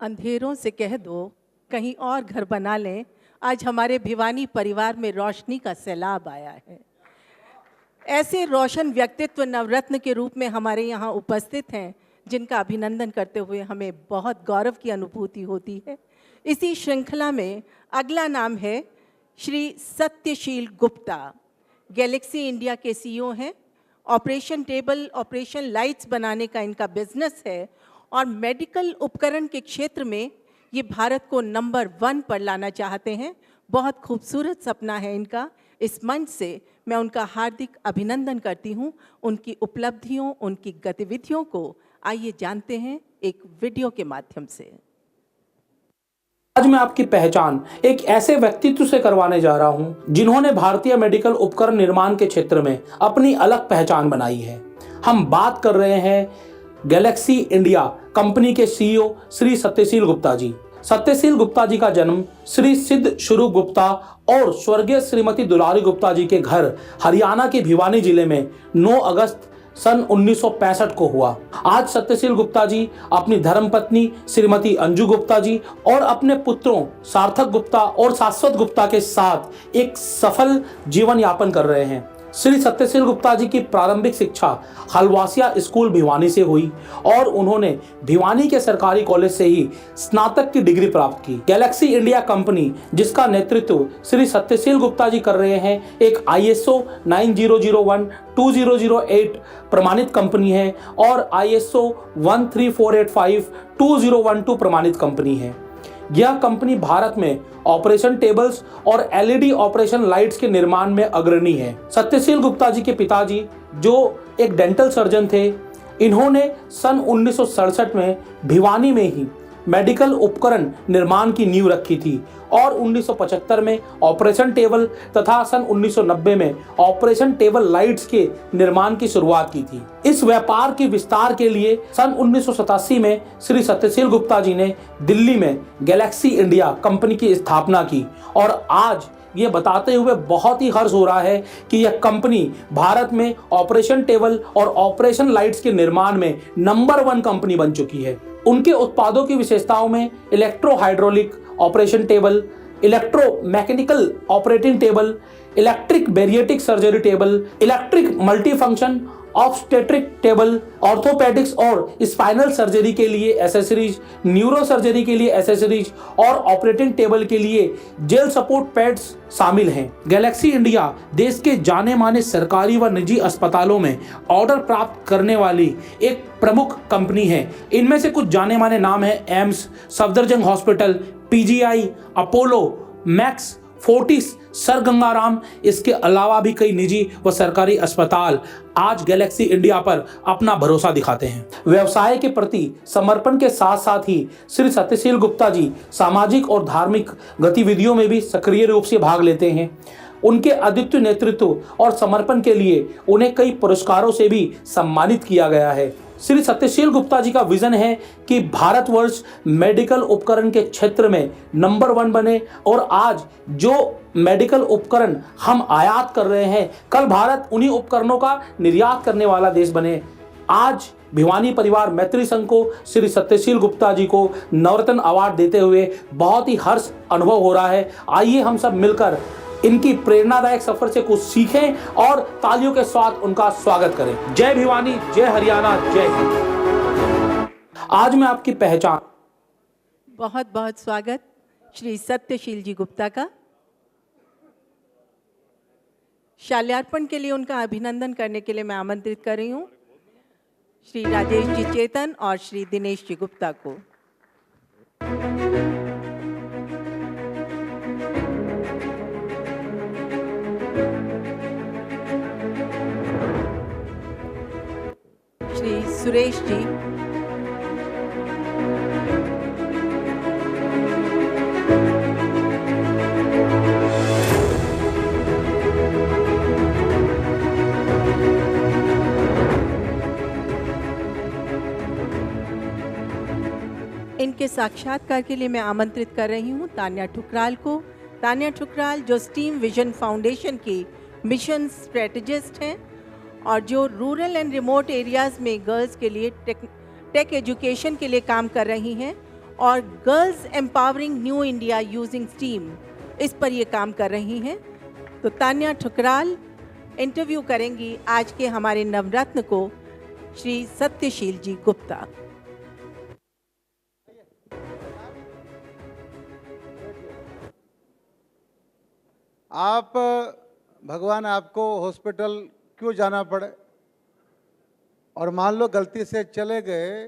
अंधेरों से कह दो कहीं और घर बना लें। आज हमारे भिवानी परिवार में रोशनी का सैलाब आया है। ऐसे रोशन व्यक्तित्व नवरत्न के रूप में हमारे यहाँ उपस्थित हैं, जिनका अभिनंदन करते हुए हमें बहुत गौरव की अनुभूति होती है। इसी श्रृंखला में अगला नाम है श्री सत्यशील गुप्ता। गैलेक्सी इंडिया के सीईओ हैं। ऑपरेशन टेबल, ऑपरेशन लाइट्स बनाने का इनका बिजनेस है और मेडिकल उपकरण के क्षेत्र में ये भारत को नंबर 1 पर लाना चाहते हैं। बहुत खूबसूरत सपना है इनका। इस मंच से मैं उनका हार्दिक अभिनंदन करती हूँ। उनकी उपलब्धियों, उनकी गतिविधियों को आइए जानते हैं एक वीडियो के माध्यम से। आज मैं आपकी पहचान एक ऐसे व्यक्तित्व से करवाने जा रहा हूं जिन्होंने भारतीय मेडिकल उपकरण निर्माण के क्षेत्र में अपनी अलग पहचान बनाई है। हम बात कर रहे हैं गैलेक्सी इंडिया कंपनी के सीईओ श्री सत्यशील गुप्ता जी। सत्यशील गुप्ता जी का जन्म श्री सिद्ध शुरू गुप्ता और स्वर्गीय श्रीमती दुलारी गुप्ता जी के घर हरियाणा के भिवानी जिले में 9 अगस्त सन 1965 को हुआ। आज सत्यशील गुप्ता जी अपनी धर्मपत्नी श्रीमती अंजू गुप्ता जी और अपने पुत्रों सार्थक गुप्ता और शाश्वत गुप्ता के साथ एक सफल जीवन यापन कर रहे हैं। श्री सत्यशील गुप्ता जी की प्रारंभिक शिक्षा हलवासिया स्कूल भिवानी से हुई और उन्होंने भिवानी के सरकारी कॉलेज से ही स्नातक की डिग्री प्राप्त की। गैलेक्सी इंडिया कंपनी, जिसका नेतृत्व श्री सत्यशील गुप्ता जी कर रहे हैं, एक ISO 9001-2008 प्रमाणित कंपनी है और ISO 13485-2012 प्रमाणित कंपनी है। यह कंपनी भारत में ऑपरेशन टेबल्स और LED ऑपरेशन लाइट्स के निर्माण में अग्रणी है। सत्यशील गुप्ता जी के पिताजी, जो एक डेंटल सर्जन थे, इन्होंने सन 1967 में भिवानी में ही मेडिकल उपकरण निर्माण की नींव रखी थी और 1975 में ऑपरेशन टेबल तथा सन 1990 में ऑपरेशन टेबल लाइट्स के निर्माण की शुरुआत की थी। इस व्यापार के विस्तार के लिए सन 1987 में श्री सत्यशील गुप्ता जी ने दिल्ली में गैलेक्सी इंडिया कंपनी की स्थापना की और आज ये बताते हुए बहुत ही हर्ष हो रहा है कि यह कंपनी भारत में ऑपरेशन टेबल और ऑपरेशन लाइट्स के निर्माण में नंबर 1 कंपनी बन चुकी है। उनके उत्पादों की विशेषताओं में electro hydraulic operation table, electro mechanical operating table, electric bariatric surgery table, electric multifunction obstetric table, orthopaedics और स्पाइनल सर्जरी के लिए एसेसरीज, न्यूरो सर्जरी के लिए एसेसरीज और ऑपरेटिंग टेबल के लिए जेल सपोर्ट पैड्स शामिल हैं। गैलेक्सी इंडिया देश के जाने माने सरकारी व निजी अस्पतालों में ऑर्डर प्राप्त करने वाली एक प्रमुख कंपनी है। इनमें से कुछ जाने माने नाम है AIIMS, Safdarjung hospital, PGI, Apollo, max, Fortis, sir Gangaram. इसके अलावा भी कई निजी व सरकारी अस्पताल आज गैलेक्सी इंडिया पर अपना भरोसा दिखाते हैं। व्यवसाय के प्रति समर्पण के साथ साथ ही श्री सत्यशील गुप्ता जी सामाजिक और धार्मिक गतिविधियों में भी सक्रिय रूप से भाग लेते हैं। उनके अद्वितीय नेतृत्व और समर्पण के लिए उन्हें कई पुरस्कारों से भी सम्मानित किया गया है। श्री सत्यशील गुप्ता जी का विजन है कि भारतवर्ष मेडिकल उपकरण के क्षेत्र में नंबर 1 बने और आज जो मेडिकल उपकरण हम आयात कर रहे हैं, कल भारत उन्हीं उपकरणों का निर्यात करने वाला देश बने। आज भिवानी परिवार मैत्री संघ को श्री सत्यशील गुप्ता जी को नवरत्न अवार्ड देते हुए बहुत ही हर्ष अनुभव हो रहा है। आइए हम सब मिलकर इनकी प्रेरणादायक सफर से कुछ सीखें और तालियों के साथ उनका स्वागत करें। जय भिवानी, जय हरियाणा, जय हिंद। आज मैं आपकी पहचान। बहुत बहुत स्वागत श्री सत्यशील जी गुप्ता का। शाल्यार्पण के लिए उनका अभिनंदन करने के लिए मैं आमंत्रित कर रही हूँ श्री राजेश जी चेतन और श्री दिनेश जी गुप्ता को। श्री सुरेश जी, इनके साक्षात्कार के लिए मैं आमंत्रित कर रही हूँ तान्या ठुकराल को। तान्या ठुकराल जो स्टीम विजन फाउंडेशन की मिशन स्ट्रेटेजिस्ट हैं और जो रूरल एंड रिमोट एरियाज़ में गर्ल्स के लिए टेक एजुकेशन के लिए काम कर रही हैं और girls empowering new India using steam, इस पर ये काम कर रही हैं। तो तान्या ठुकराल इंटरव्यू करेंगी आज के हमारे नवरत्न को, श्री सत्यशील जी गुप्ता। आप भगवान आपको हॉस्पिटल क्यों जाना पड़े और मान लो गलती से चले गए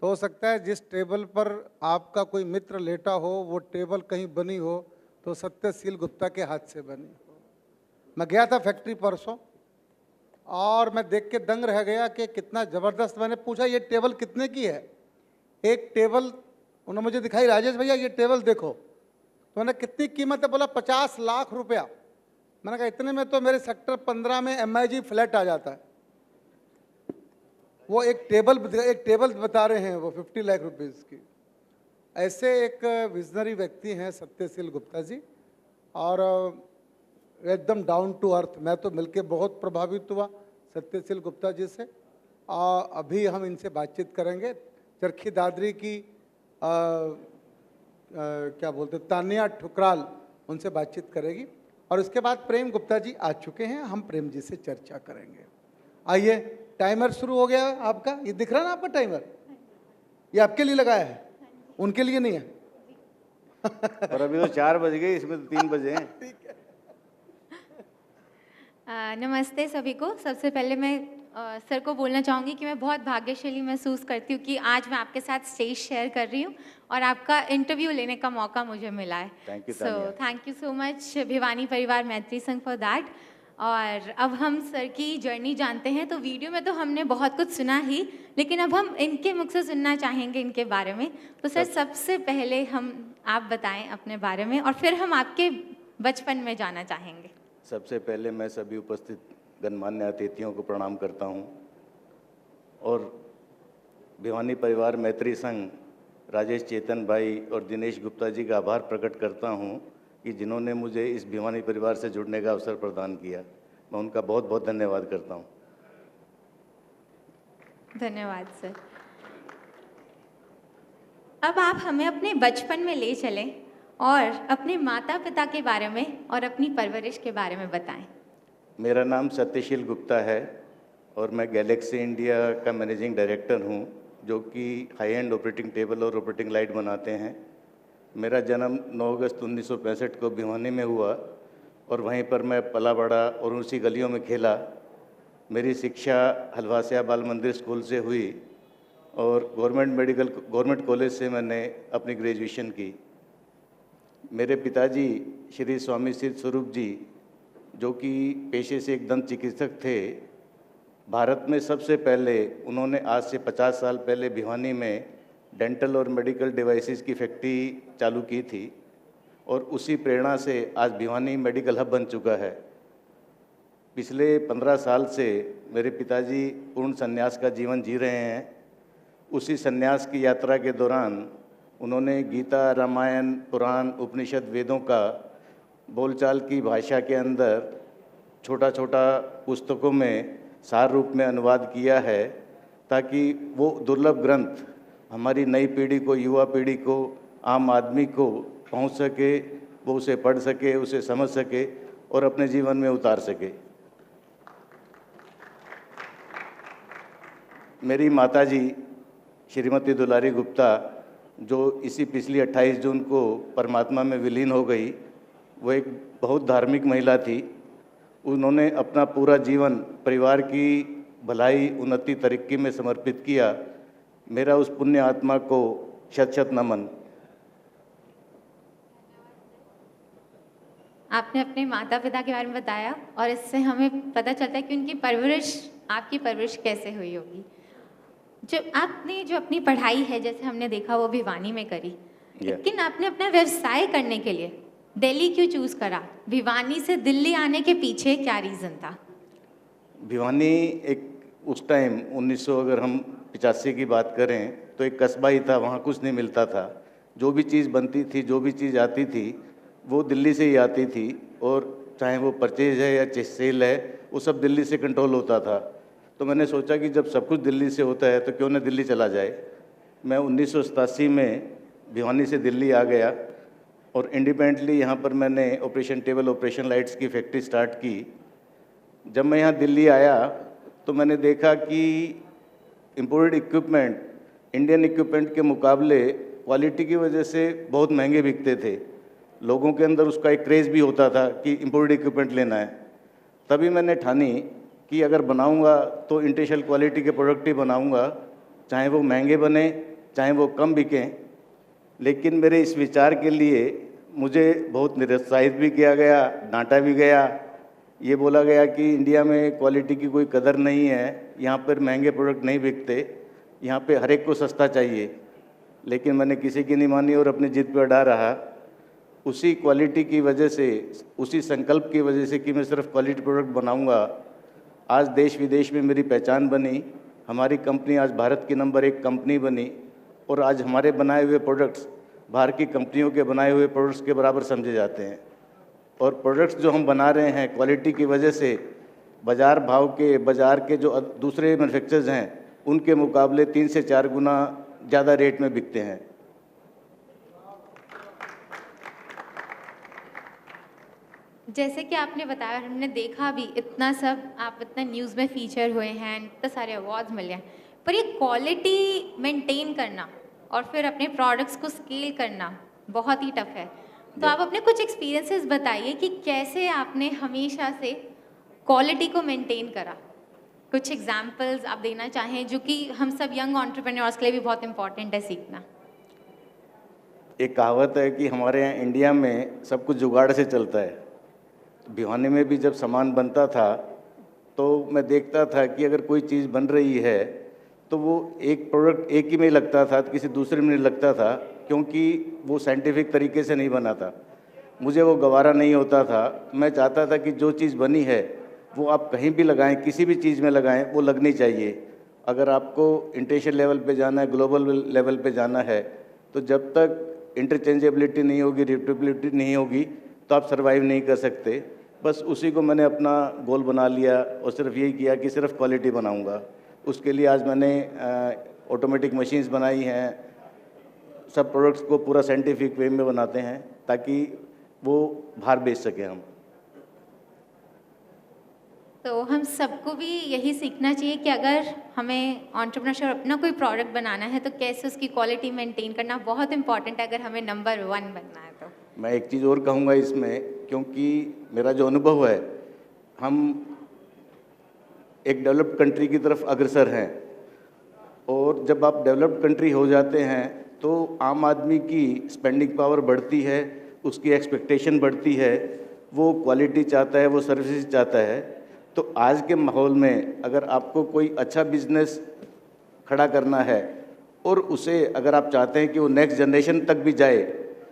तो हो सकता है जिस टेबल पर आपका कोई मित्र लेटा हो वो टेबल कहीं बनी हो तो सत्यशील गुप्ता के हाथ से बनी हो। मैं गया था फैक्ट्री परसों और मैं देख के दंग रह गया कि कितना ज़बरदस्त। मैंने पूछा ये टेबल कितने की है? एक टेबल उन्होंने मुझे दिखाई, राजेश भैया ये टेबल देखो। तो मैंने कितनी कीमत है? बोला 50 लाख रुपया। मैंने कहा इतने में तो मेरे सेक्टर 15 में MIG फ्लैट आ जाता है। वो एक टेबल बता रहे हैं वो 50 लाख रुपीस की। ऐसे एक विजनरी व्यक्ति हैं सत्यशील गुप्ता जी और एकदम डाउन टू अर्थ। मैं तो मिलके बहुत प्रभावित हुआ सत्यशील गुप्ता जी से। अभी हम इनसे बातचीत करेंगे। चरखी दादरी की क्या बोलते तान्या ठुकराल उनसे बातचीत करेगी और उसके बाद प्रेम गुप्ता जी आ चुके हैं, हम प्रेम जी से चर्चा करेंगे। आइए, टाइमर शुरू हो गया आपका। ये दिख रहा है ना आपका टाइमर? ये आपके लिए लगाया है, उनके लिए नहीं है। और अभी तो 4 बज गए, इसमें तो 3 बजे हैं। ठीक है। नमस्ते सभी को। सबसे पहले मैं सर को बोलना चाहूँगी कि मैं बहुत भाग्यशाली महसूस करती हूँ कि आज मैं आपके साथ स्टेज शेयर कर रही हूँ और आपका इंटरव्यू लेने का मौका मुझे मिला है। Thank you so much Bhiwani परिवार मैत्री संघ फॉर दैट। और अब हम सर की जर्नी जानते हैं। तो वीडियो में तो हमने बहुत कुछ सुना ही, लेकिन अब हम इनके मुख से सुनना चाहेंगे इनके बारे में। तो सर सबसे पहले आप बताएं अपने बारे में और फिर हम आपके बचपन में जाना चाहेंगे। सबसे पहले मैं सभी उपस्थित गणमान्य अतिथियों को प्रणाम करता हूं और भिवानी परिवार मैत्री संघ राजेश चेतन भाई और दिनेश गुप्ता जी का आभार प्रकट करता हूं कि जिन्होंने मुझे इस भिवानी परिवार से जुड़ने का अवसर प्रदान किया। मैं उनका बहुत बहुत धन्यवाद करता हूं। धन्यवाद सर। अब आप हमें अपने बचपन में ले चलें और अपने माता पिता के बारे में और अपनी परवरिश के बारे में बताएं। मेरा नाम सत्यशील गुप्ता है और मैं गैलेक्सी इंडिया का मैनेजिंग डायरेक्टर हूं, जो कि हाई एंड ऑपरेटिंग टेबल और ऑपरेटिंग लाइट बनाते हैं। मेरा जन्म 9 अगस्त 1965 को भिवानी में हुआ और वहीं पर मैं पला बड़ा और उसी गलियों में खेला। मेरी शिक्षा हलवासिया बाल मंदिर स्कूल से हुई और गवर्नमेंट कॉलेज से मैंने अपनी ग्रेजुएशन की। मेरे पिताजी श्री स्वामी सिद्ध स्वरूप जी, जो कि पेशे से एक दंत चिकित्सक थे, भारत में सबसे पहले उन्होंने आज से 50 साल पहले भिवानी में डेंटल और मेडिकल डिवाइसेस की फैक्ट्री चालू की थी और उसी प्रेरणा से आज भिवानी मेडिकल हब बन चुका है। पिछले 15 साल से मेरे पिताजी पूर्ण संन्यास का जीवन जी रहे हैं। उसी संन्यास की यात्रा के दौरान उन्होंने गीता, रामायण, पुराण, उपनिषद, वेदों का बोलचाल की भाषा के अंदर छोटा छोटा पुस्तकों में सार रूप में अनुवाद किया है, ताकि वो दुर्लभ ग्रंथ हमारी नई पीढ़ी को, युवा पीढ़ी को, आम आदमी को पहुंच सके, वो उसे पढ़ सके, उसे समझ सके और अपने जीवन में उतार सके। मेरी माताजी श्रीमती दुलारी गुप्ता, जो इसी पिछली 28 जून को परमात्मा में विलीन हो गई, वो एक बहुत धार्मिक महिला थी। उन्होंने अपना पूरा जीवन परिवार की भलाई, उन्नति, तरक्की में समर्पित किया। मेरा उस पुण्य आत्मा को शत शत नमन। आपने अपने माता पिता के बारे में बताया और इससे हमें पता चलता है कि उनकी परवरिश, आपकी परवरिश कैसे हुई होगी। जब आपने जो अपनी पढ़ाई है, जैसे हमने देखा, वो भिवानी में करी, लेकिन आपने अपना व्यवसाय करने के लिए दिल्ली क्यों चूज करा? भिवानी से दिल्ली आने के पीछे क्या रीज़न था? भिवानी एक उस टाइम 1900 अगर हम 85 की बात करें तो एक कस्बा ही था, वहाँ कुछ नहीं मिलता था। जो भी चीज़ बनती थी, जो भी चीज़ आती थी, वो दिल्ली से ही आती थी और चाहे वो परचेज है या सेल है, वो सब दिल्ली से कंट्रोल होता था। तो मैंने सोचा कि जब सब कुछ दिल्ली से होता है तो क्यों ना दिल्ली चला जाए। मैं 1987 में भिवानी से दिल्ली आ गया और इंडिपेंडेंटली यहाँ पर मैंने ऑपरेशन टेबल, ऑपरेशन लाइट्स की फैक्ट्री स्टार्ट की। जब मैं यहाँ दिल्ली आया तो मैंने देखा कि इम्पोर्टेड इक्विपमेंट इंडियन इक्विपमेंट के मुकाबले क्वालिटी की वजह से बहुत महंगे बिकते थे। लोगों के अंदर उसका एक क्रेज़ भी होता था कि इम्पोर्टेड इक्विपमेंट लेना है। तभी मैंने ठानी कि अगर बनाऊंगा तो इंटरनेशनल क्वालिटी के प्रोडक्ट ही बनाऊंगा, चाहे वो महंगे बने चाहे वो कम बिकें। लेकिन मेरे इस विचार के लिए मुझे बहुत निरुत्साहित भी किया गया, डांटा भी गया। ये बोला गया कि इंडिया में क्वालिटी की कोई कदर नहीं है, यहाँ पर महंगे प्रोडक्ट नहीं बिकते, यहाँ पे हर एक को सस्ता चाहिए। लेकिन मैंने किसी की नहीं मानी और अपनी जिद पर अड़ा रहा। उसी क्वालिटी की वजह से, उसी संकल्प की वजह से कि मैं सिर्फ क्वालिटी प्रोडक्ट बनाऊंगा, आज देश विदेश में मेरी पहचान बनी। हमारी कंपनी आज भारत की नंबर 1 कंपनी बनी और आज हमारे बनाए हुए प्रोडक्ट्स बाहर की कंपनियों के बनाए हुए प्रोडक्ट्स के बराबर समझे जाते हैं। और प्रोडक्ट्स जो हम बना रहे हैं क्वालिटी की वजह से बाज़ार के जो दूसरे मैन्युफैक्चरर्स हैं उनके मुकाबले 3 से 4 गुना ज़्यादा रेट में बिकते हैं। जैसे कि आपने बताया, हमने देखा भी इतना सब, आप इतना न्यूज़ में फीचर हुए हैं, इतने सारे अवार्ड्स मिले हैं, पर ये क्वालिटी मेंटेन करना और फिर अपने प्रोडक्ट्स को स्केल करना बहुत ही टफ है। तो आप अपने कुछ एक्सपीरियंसेस बताइए कि कैसे आपने हमेशा से क्वालिटी को मेंटेन करा। कुछ एग्जांपल्स आप देना चाहें जो कि हम सब यंग एंटरप्रेन्योर्स के लिए भी बहुत इंपॉर्टेंट है सीखना। एक कहावत है कि हमारे यहाँ इंडिया में सब कुछ जुगाड़ से चलता है। भिवानी में भी जब सामान बनता था तो मैं देखता था कि अगर कोई चीज़ बन रही है तो वो एक प्रोडक्ट एक ही में लगता था, किसी दूसरे में नहीं लगता था, क्योंकि वो साइंटिफिक तरीके से नहीं बना था। मुझे वो गवारा नहीं होता था। मैं चाहता था कि जो चीज़ बनी है वो आप कहीं भी लगाएं, किसी भी चीज़ में लगाएं, वो लगनी चाहिए। अगर आपको इंटरनेशनल लेवल पे जाना है, ग्लोबल लेवल पे जाना है, तो जब तक इंटरचेंजेबिलिटी नहीं होगी, रिप्यूटेबिलिटी नहीं होगी, तो आप सर्वाइव नहीं कर सकते। बस उसी को मैंने अपना गोल बना लिया और सिर्फ यही किया कि सिर्फ क्वालिटी बनाऊंगा। उसके लिए आज मैंने ऑटोमेटिक मशीन्स बनाई हैं। सब प्रोडक्ट्स को पूरा साइंटिफिक वे में बनाते हैं ताकि वो बाहर बेच सकें हम। तो हम सबको भी यही सीखना चाहिए कि अगर हमें एंटरप्रेन्योरशिप अपना कोई प्रोडक्ट बनाना है तो कैसे उसकी क्वालिटी मेंटेन करना बहुत इंपॉर्टेंट है अगर हमें नंबर 1 बनना है तो। मैं एक चीज़ और कहूँगा इसमें, क्योंकि मेरा जो अनुभव है, हम एक डेवलप्ड कंट्री की तरफ अग्रसर हैं और जब आप डेवलप्ड कंट्री हो जाते हैं तो आम आदमी की स्पेंडिंग पावर बढ़ती है, उसकी एक्सपेक्टेशन बढ़ती है, वो क्वालिटी चाहता है, वो सर्विसेज चाहता है। तो आज के माहौल में अगर आपको कोई अच्छा बिजनेस खड़ा करना है और उसे अगर आप चाहते हैं कि वो नेक्स्ट जनरेशन तक भी जाए,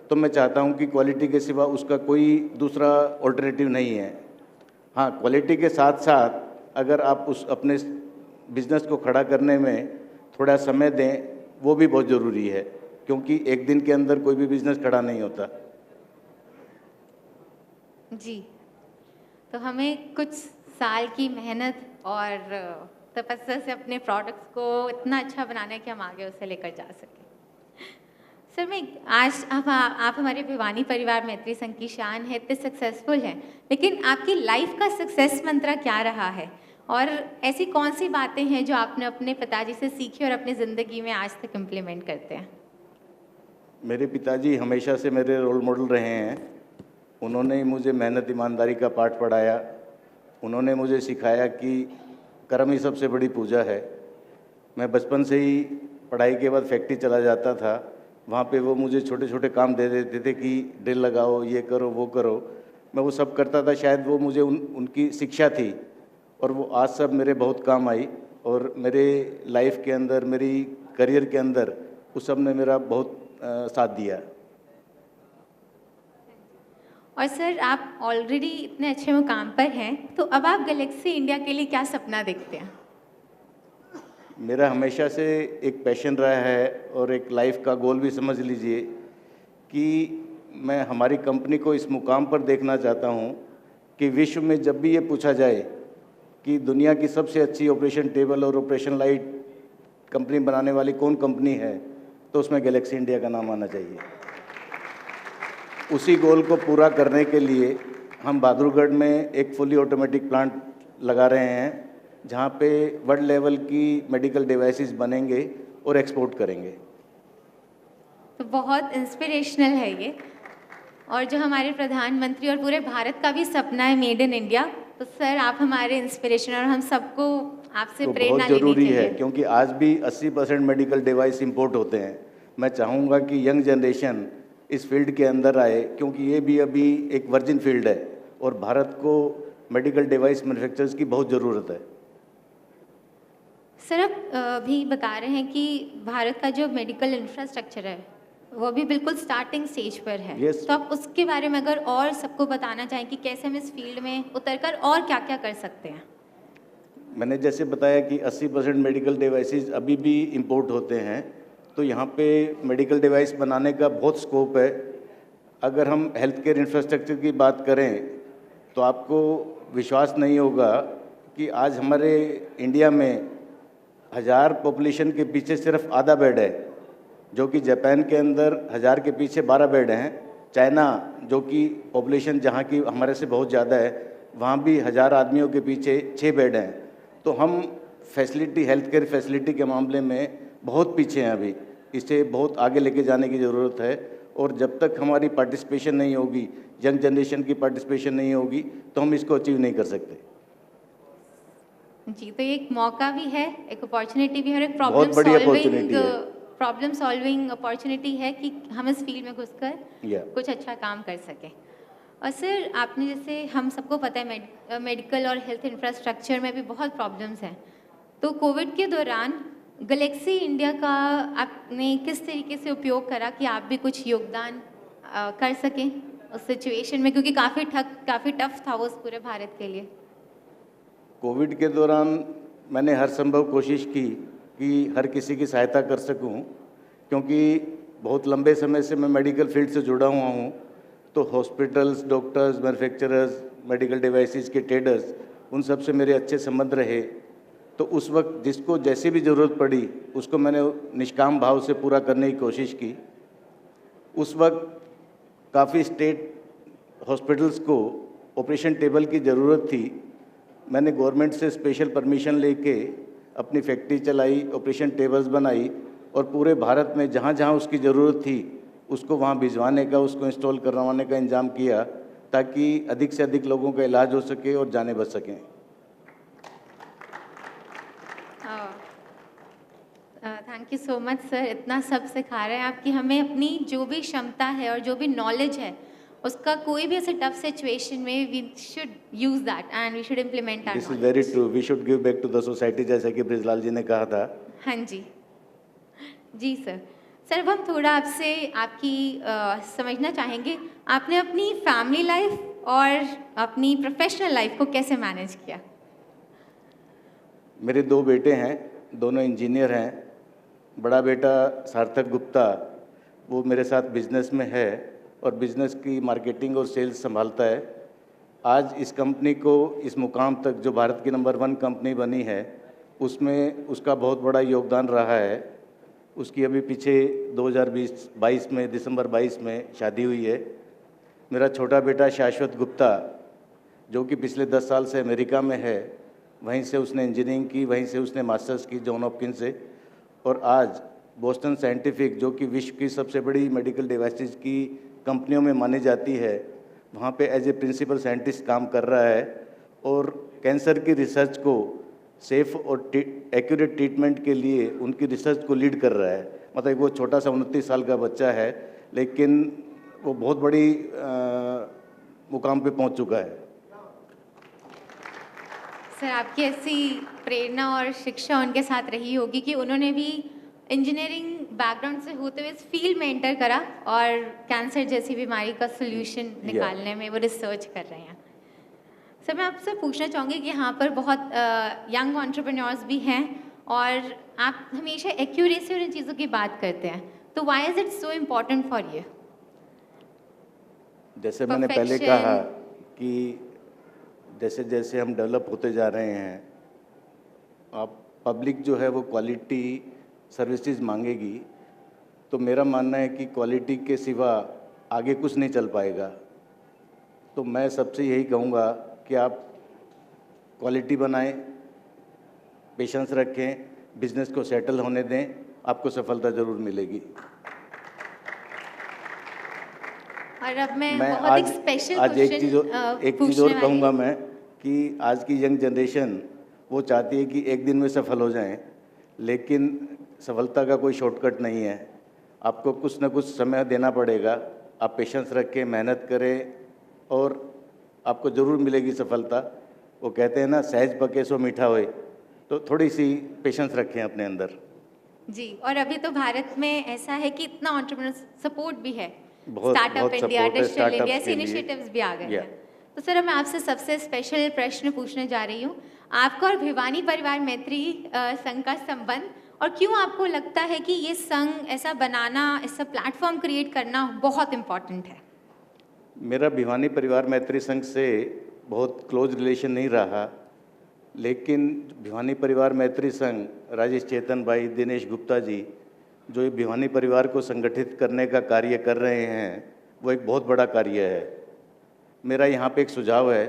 तो मैं चाहता हूं कि क्वालिटी के सिवा उसका कोई दूसरा ऑल्टरनेटिव नहीं है। हाँ, क्वालिटी के साथ साथ अगर आप उस अपने बिजनेस को खड़ा करने में थोड़ा समय दें, वो भी बहुत ज़रूरी है, क्योंकि एक दिन के अंदर कोई भी बिजनेस खड़ा नहीं होता। जी, तो हमें कुछ साल की मेहनत और तपस्या से अपने प्रोडक्ट्स को इतना अच्छा बनाना है कि हम आगे उसे लेकर जा सकें। सर, मैं आज आप हमारे भिवानी परिवार मैत्री संघ की शान है, इतने सक्सेसफुल हैं, लेकिन आपकी लाइफ का सक्सेस मंत्र क्या रहा है और ऐसी कौन सी बातें हैं जो आपने अपने पिताजी से सीखी और अपनी ज़िंदगी में आज तक इम्प्लीमेंट करते हैं? मेरे पिताजी हमेशा से मेरे रोल मॉडल रहे हैं। उन्होंने ही मुझे मेहनत ईमानदारी का पाठ पढ़ाया। उन्होंने मुझे सिखाया कि कर्म ही सबसे बड़ी पूजा है। मैं बचपन से ही पढ़ाई के बाद फैक्ट्री चला जाता था। वहाँ पे वो मुझे छोटे छोटे काम दे देते थे कि ड्रिल लगाओ, ये करो, वो करो। मैं वो सब करता था। शायद वो मुझे उनकी शिक्षा थी और वो आज सब मेरे बहुत काम आई और मेरे लाइफ के अंदर, मेरी करियर के अंदर उस सब ने मेरा बहुत साथ दिया। और सर, आप ऑलरेडी इतने अच्छे मुकाम पर हैं, तो अब आप गैलेक्सी इंडिया के लिए क्या सपना देखते हैं? मेरा हमेशा से एक पैशन रहा है और एक लाइफ का गोल भी समझ लीजिए कि मैं हमारी कंपनी को इस मुकाम पर देखना चाहता हूं कि विश्व में जब भी ये पूछा जाए कि दुनिया की सबसे अच्छी ऑपरेशन टेबल और ऑपरेशन लाइट कंपनी बनाने वाली कौन कंपनी है, तो उसमें गैलेक्सी इंडिया का नाम आना चाहिए। उसी गोल को पूरा करने के लिए हम बहादुरगढ़ में एक फुली ऑटोमेटिक प्लांट लगा रहे हैं, जहाँ पे वर्ल्ड लेवल की मेडिकल डिवाइसेस बनेंगे और एक्सपोर्ट करेंगे। तो बहुत इंस्पिरेशनल है ये, और जो हमारे प्रधानमंत्री और पूरे भारत का भी सपना है मेड इन इंडिया, तो सर आप हमारे इंस्पिरेशन और हम सबको आपसे तो प्रेरणा बहुत लेनी ज़रूरी है, चाहिए। क्योंकि आज भी 80% मेडिकल डिवाइस इंपोर्ट होते हैं। मैं चाहूँगा कि यंग जनरेशन इस फील्ड के अंदर आए, क्योंकि ये भी अभी एक वर्जिन फील्ड है और भारत को मेडिकल डिवाइस मैन्युफैक्चरर्स की बहुत ज़रूरत है। सर आप भी बता रहे हैं कि भारत का जो मेडिकल इंफ्रास्ट्रक्चर है वो भी बिल्कुल स्टार्टिंग स्टेज पर है। Yes. तो आप उसके बारे में अगर और सबको बताना चाहें कि कैसे हम इस फील्ड में उतरकर और क्या क्या कर सकते हैं। मैंने जैसे बताया कि 80% मेडिकल डिवाइसेस अभी भी इंपोर्ट होते हैं, तो यहाँ पे मेडिकल डिवाइस बनाने का बहुत स्कोप है। अगर हम हेल्थ केयर इंफ्रास्ट्रक्चर की बात करें तो आपको विश्वास नहीं होगा कि आज हमारे इंडिया में 1000 पॉपुलेशन के पीछे सिर्फ आधा बेड है, जो कि जापान के अंदर 1000 के पीछे 12 बेड हैं। चाइना जो कि पॉपुलेशन जहाँ की हमारे से बहुत ज़्यादा है, वहाँ भी 1000 आदमियों के पीछे 6 बेड हैं। तो हम फैसिलिटी, हेल्थ केयर फैसिलिटी के मामले में बहुत पीछे हैं अभी। इसे बहुत आगे लेके जाने की ज़रूरत है, और जब तक हमारी पार्टिसिपेशन नहीं होगी, यंग जनरेशन की पार्टिसिपेशन नहीं होगी, तो हम इसको अचीव नहीं कर सकते। जी, तो ये एक मौका भी है, एक अपॉर्चुनिटी भी है, और एक बहुत बड़ी opportunity है। प्रॉब्लम सॉल्विंग अपॉर्चुनिटी है कि हम इस फील्ड में घुसकर Yeah. कुछ अच्छा काम कर सकें। और सर आपने, जैसे हम सबको पता है मेडिकल और हेल्थ इंफ्रास्ट्रक्चर में भी बहुत प्रॉब्लम्स हैं, तो कोविड के दौरान गैलेक्सी इंडिया का आपने किस तरीके से उपयोग करा कि आप भी कुछ योगदान कर सकें उस सिचुएशन में, क्योंकि काफ़ी टफ था वो उस पूरे भारत के लिए। कोविड के दौरान मैंने हर संभव कोशिश की कि हर किसी की सहायता कर सकूं, क्योंकि बहुत लंबे समय से मैं मेडिकल फील्ड से जुड़ा हुआ हूं। तो hospitals, doctors, manufacturers, medical devices के ट्रेडर्स, उन सब से मेरे अच्छे संबंध रहे। तो उस वक्त जिसको जैसी भी ज़रूरत पड़ी उसको मैंने निष्काम भाव से पूरा करने की कोशिश की। उस वक्त काफ़ी स्टेट हॉस्पिटल्स को ऑपरेशन टेबल की ज़रूरत थी। मैंने गवर्नमेंट से स्पेशल परमिशन लेके अपनी फैक्ट्री चलाई, ऑपरेशन टेबल्स बनाई, और पूरे भारत में जहाँ जहाँ उसकी ज़रूरत थी उसको वहाँ भिजवाने का, उसको इंस्टॉल करवाने का इंतजाम किया, ताकि अधिक से अधिक लोगों का इलाज हो सके और जानें बच सकें। Thank you so much sir, इतना सब सिखा रहे हैं आप कि हमें अपनी जो भी क्षमता है और जो भी नॉलेज है उसका कोई भी ऐसे टफ सिचुएशन में we should use that and we should implement our this is very true, we should give back to the society, जैसा कि ब्रिजलाल जी ने कहा था। हाँ जी जी सर। सर अब हम थोड़ा आपसे आपकी समझना चाहेंगे, आपने अपनी फैमिली लाइफ और अपनी प्रोफेशनल लाइफ को कैसे मैनेज किया। मेरे 2 बेटे हैं, दोनों इंजीनियर हैं। बड़ा बेटा सार्थक गुप्ता, वो मेरे साथ बिजनेस में है और बिजनेस की मार्केटिंग और सेल्स संभालता है। आज इस कंपनी को इस मुकाम तक, जो भारत की नंबर 1 कंपनी बनी है, उसमें उसका बहुत बड़ा योगदान रहा है। उसकी अभी पीछे 2022 में, दिसंबर 22 में शादी हुई है। मेरा छोटा बेटा शाश्वत गुप्ता, जो कि पिछले 10 साल से अमेरिका में है, वहीं से उसने इंजीनियरिंग की, वहीं से उसने मास्टर्स की जॉन हॉपकिंस से, और आज बोस्टन साइंटिफिक, जो कि विश्व की सबसे बड़ी मेडिकल डिवाइसेस की कंपनियों में मानी जाती है, वहाँ पे एज ए प्रिंसिपल साइंटिस्ट काम कर रहा है, और कैंसर की रिसर्च को सेफ और एक्यूरेट ट्रीटमेंट के लिए उनकी रिसर्च को लीड कर रहा है। मतलब वो छोटा सा 29 साल का बच्चा है, लेकिन वो बहुत बड़ी मुकाम पे पहुँच चुका है। सर आपकी ऐसी प्रेरणा और शिक्षा उनके साथ रही होगी कि उन्होंने भी इंजीनियरिंग बैकग्राउंड से होते हुए इस फील्ड में एंटर करा और कैंसर जैसी बीमारी का सोल्यूशन निकालने में वो रिसर्च कर रहे हैं। सर मैं आपसे पूछना चाहूँगी कि यहाँ पर बहुत यंग एंटरप्रेन्योर्स भी हैं और आप हमेशा एक्यूरेसी और इन चीज़ों की बात करते हैं, तो why is it so important for you. जैसे मैंने पहले कहा कि जैसे जैसे हम डेवलप होते जा रहे हैं, आप पब्लिक जो है वो क्वालिटी सर्विसेज मांगेगी। तो मेरा मानना है कि क्वालिटी के सिवा आगे कुछ नहीं चल पाएगा। तो मैं सबसे यही कहूँगा कि आप क्वालिटी बनाएं, पेशेंस रखें, बिजनेस को सेटल होने दें, आपको सफलता ज़रूर मिलेगी। और अब मैं मैं बहुत एक स्पेशल आज एक चीज़ क्वेश्चन और कहूँगा मैं कि आज की यंग जनरेशन वो चाहती है कि एक दिन में सफल हो जाएं, लेकिन सफलता का कोई शॉर्टकट नहीं है। आपको कुछ ना कुछ समय देना पड़ेगा। आप पेशेंस रखें, मेहनत करें और आपको ज़रूर मिलेगी सफलता। वो कहते हैं ना, सहज पके सो मीठा होए, तो थोड़ी सी पेशेंस रखें अपने अंदर। जी, और अभी तो भारत में ऐसा है कि इतना एंटरप्रेन्योर सपोर्ट भी है, बहुत स्टार्टअप इंडिया, support है डिजिटल इंडिया, startups ऐसे के लिए। इनिशिएटिव्स भी आ गए Yeah. हैं। तो सर, मैं आपसे सबसे स्पेशल प्रश्न पूछने जा रही हूँ, आपका और भिवानी परिवार मैत्री संघ का संबंध, और क्यों आपको लगता है कि ये संघ ऐसा बनाना, ऐसा प्लेटफॉर्म क्रिएट करना बहुत इम्पोर्टेंट है? मेरा भिवानी परिवार मैत्री संघ से बहुत क्लोज रिलेशन नहीं रहा, लेकिन भिवानी परिवार मैत्री संघ, राजेश चेतन भाई, दिनेश गुप्ता जी, जो ये भिवानी परिवार को संगठित करने का कार्य कर रहे हैं, वो एक बहुत बड़ा कार्य है। मेरा यहाँ पे एक सुझाव है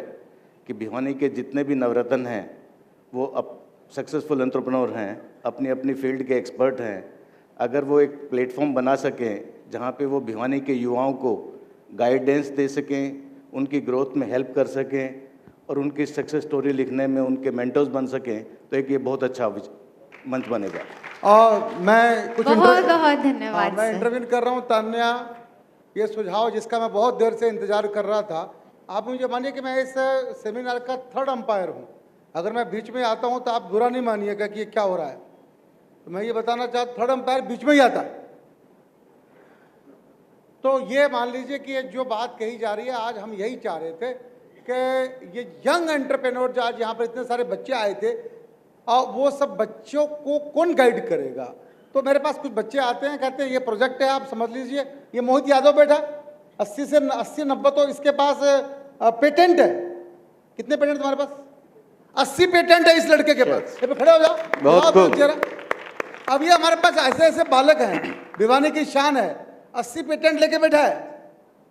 कि भिवानी के जितने भी नवरत्न हैं वो अब सक्सेसफुल एंटरप्रेन्योर हैं, अपनी अपनी फील्ड के एक्सपर्ट हैं। अगर वो एक प्लेटफॉर्म बना सकें जहाँ पे वो भिवानी के युवाओं को गाइडेंस दे सकें, उनकी ग्रोथ में हेल्प कर सकें और उनकी सक्सेस स्टोरी लिखने में उनके मेंटर्स बन सकें, तो एक ये बहुत अच्छा मंच बनेगा। और मैं कुछ बहुत बहुत धन्यवाद मैं सर। इंटरव्यू कर रहा हूँ तान्या, ये सुझाव जिसका मैं बहुत देर से इंतजार कर रहा था। आप मुझे मानिए कि मैं इस सेमिनार का थर्ड अंपायर हूँ। अगर मैं बीच में आता हूँ तो आप बुरा नहीं मानिएगा कि ये क्या हो रहा है। तो मैं ये बताना चाहता, थर्ड अंपायर बीच में ही आता है। तो ये मान लीजिए कि ये जो बात कही जा रही है, आज हम यही चाह रहे थे कि ये यंग एंटरप्रेन्योर जो आज यहाँ पर इतने सारे बच्चे आए थे, और वो सब बच्चों को कौन गाइड करेगा। तो मेरे पास कुछ बच्चे आते हैं, कहते हैं ये प्रोजेक्ट है, आप समझ लीजिए। ये मोहित यादव बैठा 80 से 80-90 तो इसके पास पेटेंट है। कितने पेटेंट तुम्हारे पास? 80 पेटेंट है इस लड़के के पास। ये पे खड़े हो जाओ, बहुत खूब। जरा। अब ये हमारे पास ऐसे ऐसे बालक हैं, भिवानी की शान है, 80 पेटेंट लेके बैठा है।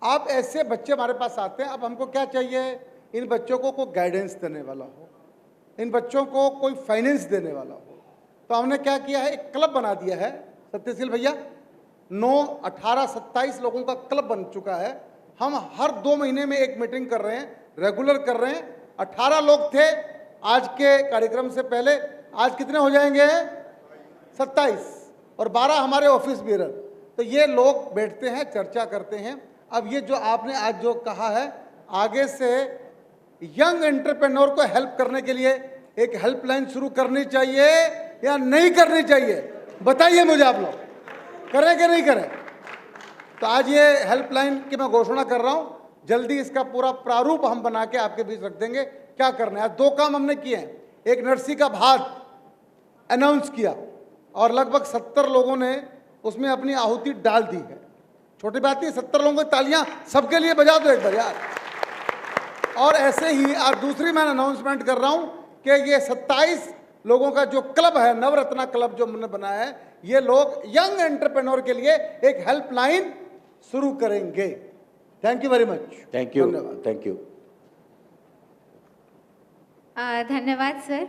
आप ऐसे बच्चे हमारे पास आते हैं। अब हमको क्या चाहिए? इन बच्चों को कोई गाइडेंस देने वाला हो, इन बच्चों को कोई फाइनेंस देने वाला हो। तो हमने क्या किया है, एक क्लब बना दिया है। सत्यशील भैया, 9, 18, 27 लोगों का क्लब बन चुका है। हम हर 2 महीने में एक मीटिंग कर रहे हैं, रेगुलर कर रहे हैं। 18 लोग थे आज के कार्यक्रम से पहले, आज कितने हो जाएंगे? 27, और 12 हमारे ऑफिस बेरर। तो ये लोग बैठते हैं, चर्चा करते हैं। अब ये जो आपने आज जो कहा है, आगे से यंग एंटरप्रेन्योर को हेल्प करने के लिए एक हेल्पलाइन शुरू करनी चाहिए या नहीं करनी चाहिए? बताइए मुझे आप लोग, करें कि नहीं करें? तो आज ये हेल्पलाइन की मैं घोषणा कर रहा हूँ। जल्दी इसका पूरा प्रारूप हम बना के आपके बीच रख देंगे। क्या करना है? 2 काम हमने किए हैं। एक नरसी का भात अनाउंस किया और लगभग 70 लोगों ने उसमें अपनी आहुति डाल दी है। छोटी बात नहीं, 70 लोगों की तालियां सबके लिए बजा दो एक बार यार। और ऐसे ही आज दूसरी मैं अनाउंसमेंट कर रहा हूं कि ये 27 लोगों का जो क्लब है, नवरत्ना क्लब जो हमने बनाया है, ये लोग यंग एंटरप्रेन्योर के लिए एक हेल्पलाइन शुरू करेंगे। Thank you very much. Thank you, धन्यवाद। Thank you. धन्यवाद सर,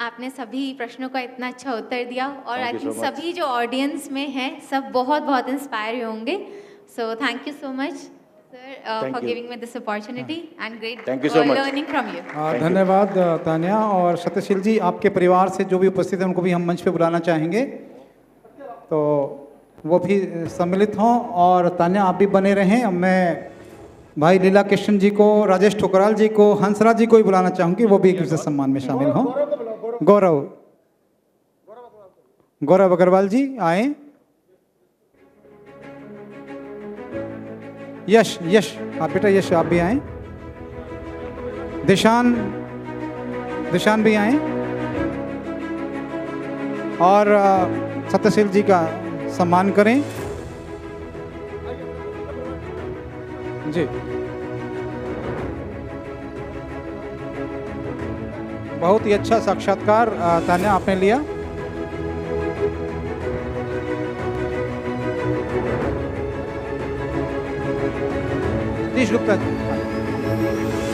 आपने सभी प्रश्नों का इतना अच्छा उत्तर दिया, और I Thank you think so much. सभी जो ऑडियंस में हैं सब बहुत बहुत इंस्पायर होंगे। So thank you so much sir Thank for you. Giving me this opportunity and great Thank you so much. Learning from you. धन्यवाद तान्या। और सत्यशील जी, आपके परिवार से जो भी उपस्थित हैं उनको भी हम मंच पे बुलाना चाहेंगे, तो वो भी सम्मिलित हों। और तान्या, आप भी बने रहें। मैं भाई लीला कृष्ण जी को, राजेश ठुकराल जी को, हंसराज जी को भी बुलाना चाहूँगी, वो भी एक विशेष सम्मान में शामिल हों। गौरव अग्रवाल जी आए। यश आप बेटा, यश आप भी आए। दिशान भी आए। और सत्यशील जी का सम्मान करें जी। बहुत ही अच्छा साक्षात्कार तान्या आपने लिया। सतीश गुप्ता जी।